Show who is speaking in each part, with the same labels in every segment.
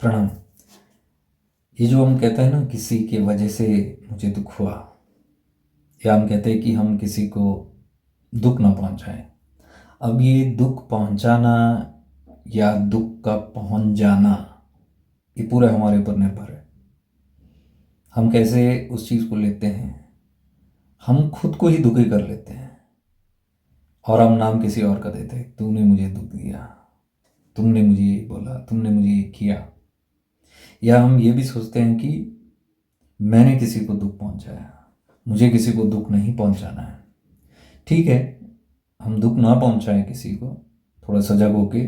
Speaker 1: प्रणाम। ये जो हम कहते हैं ना, किसी के वजह से मुझे दुख हुआ, या हम कहते हैं कि हम किसी को दुख ना पहुंचाएं। अब ये दुख पहुंचाना या दुख का पहुंच जाना, ये पूरा हमारे ऊपर निर्भर है। हम कैसे उस चीज़ को लेते हैं। हम खुद को ही दुखी कर लेते हैं और हम नाम किसी और का देते हैं। तूने मुझे दुख दिया, तुमने मुझे ये बोला, तुमने मुझे ये किया। या हम ये भी सोचते हैं कि मैंने किसी को दुख पहुंचाया, मुझे किसी को दुख नहीं पहुंचाना है। ठीक है, हम दुख ना पहुंचाएं किसी को, थोड़ा सजग होके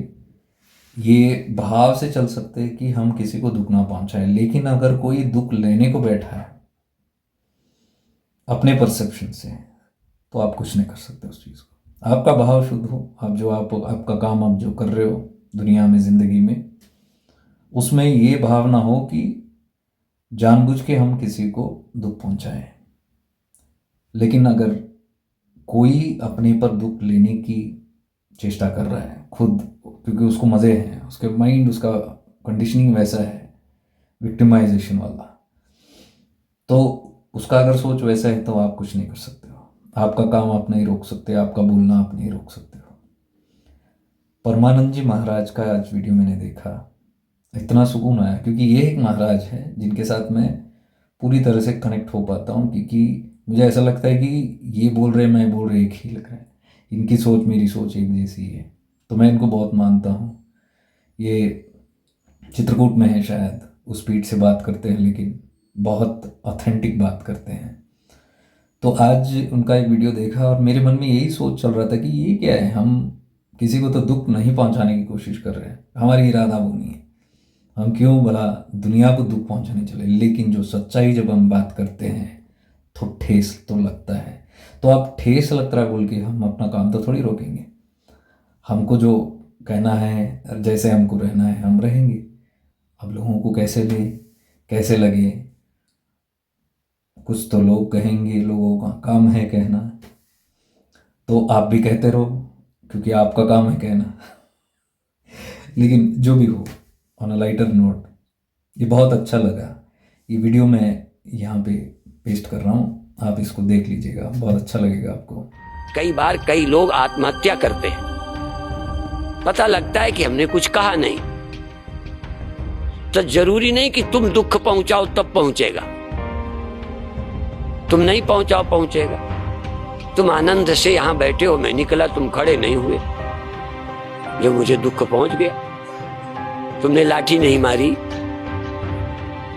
Speaker 1: ये भाव से चल सकते हैं कि हम किसी को दुख ना पहुंचाएं। लेकिन अगर कोई दुख लेने को बैठा है अपने परसेप्शन से, तो आप कुछ नहीं कर सकते उस चीज़ को। आपका भाव शुद्ध हो, आपका काम आप जो कर रहे हो दुनिया में, ज़िंदगी में, उसमें ये भाव ना हो कि जानबूझ के हम किसी को दुख पहुंचाएं। लेकिन अगर कोई अपने पर दुख लेने की चेष्टा कर रहा है खुद, क्योंकि उसको मज़े हैं, उसके माइंड, उसका कंडीशनिंग वैसा है विक्टिमाइजेशन वाला, तो उसका अगर सोच वैसा है तो आप कुछ नहीं कर सकते हो। आपका काम आप नहीं रोक सकते, आपका बोलना आप नहीं रोक सकते हो। परमानंद जी महाराज का आज वीडियो मैंने देखा, इतना सुकून आया, क्योंकि ये एक महाराज है जिनके साथ मैं पूरी तरह से कनेक्ट हो पाता हूँ। क्योंकि मुझे ऐसा लगता है कि ये बोल रहे, मैं बोल रहे, एक ही लग रहा है। इनकी सोच मेरी सोच एक जैसी है, तो मैं इनको बहुत मानता हूँ। ये चित्रकूट में है शायद, उस स्पीड से बात करते हैं लेकिन बहुत ऑथेंटिक बात करते हैं। तो आज उनका एक वीडियो देखा और मेरे मन में यही सोच चल रहा था कि ये क्या है, हम किसी को तो दुख नहीं पहुंचाने की कोशिश कर रहे हैं, हमारी इरादा वो नहीं है। हम क्यों भला दुनिया को दुख पहुंचाने चले। लेकिन जो सच्चाई जब हम बात करते हैं तो ठेस तो लगता है। तो आप ठेस लगता है बोल के हम अपना काम तो थोड़ी रोकेंगे। हमको जो कहना है, जैसे हमको रहना है, हम रहेंगे। अब लोगों को कैसे कैसे लगे, कुछ तो लोग कहेंगे, लोगों का काम है कहना, तो आप भी कहते रहो क्योंकि आपका काम है कहना। लेकिन जो भी हो, ऑन अ लाइटर नोट, ये बहुत अच्छा लगा। ये वीडियो मैं यहाँ पे पेस्ट कर रहा हूँ, आप इसको देख लीजिएगा, बहुत अच्छा लगेगा आपको।
Speaker 2: कई बार कई लोग आत्महत्या करते हैं, पता लगता है कि हमने कुछ कहा नहीं। तो जरूरी नहीं कि तुम दुख पहुंचाओ तब पहुंचेगा, तुम नहीं पहुंचाओ पहुंचेगा। तुम आनंद से यहां बैठे हो, मैं निकला, तुम खड़े नहीं हुए, जो मुझे दुख पहुंच गया। तुमने लाठी नहीं मारी,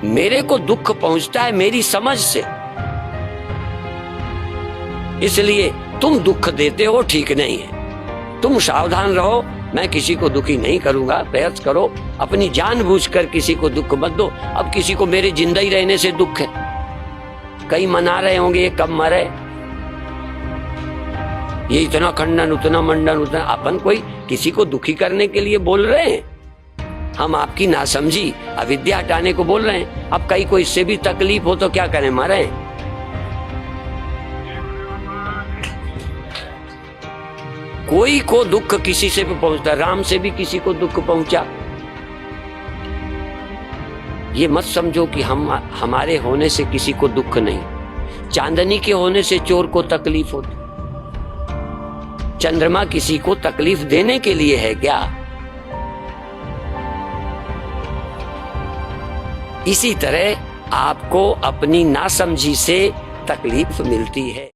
Speaker 2: मेरे को दुख पहुंचता है मेरी समझ से, इसलिए तुम दुख देते हो, ठीक नहीं है। तुम सावधान रहो, मैं किसी को दुखी नहीं करूंगा। प्रयास करो, अपनी जानबूझकर किसी को दुख मत दो। अब किसी को मेरे जिंदा ही रहने से दुख है, कई मना रहे होंगे ये कब मरे, ये इतना खंडन, उतना मंडन, उतना। अपन कोई किसी को दुखी करने के लिए बोल रहे हैं? हम आपकी नासमझी, अविद्या हटाने को बोल रहे हैं। अब कहीं को इससे भी तकलीफ हो तो क्या करें, मरे। कोई को दुख किसी से भी पहुंचता, राम से भी किसी को दुख पहुंचा। ये मत समझो कि हमारे होने से किसी को दुख नहीं। चांदनी के होने से चोर को तकलीफ होती, चंद्रमा किसी को तकलीफ देने के लिए है क्या? इसी तरह आपको अपनी नासमझी से तकलीफ मिलती है।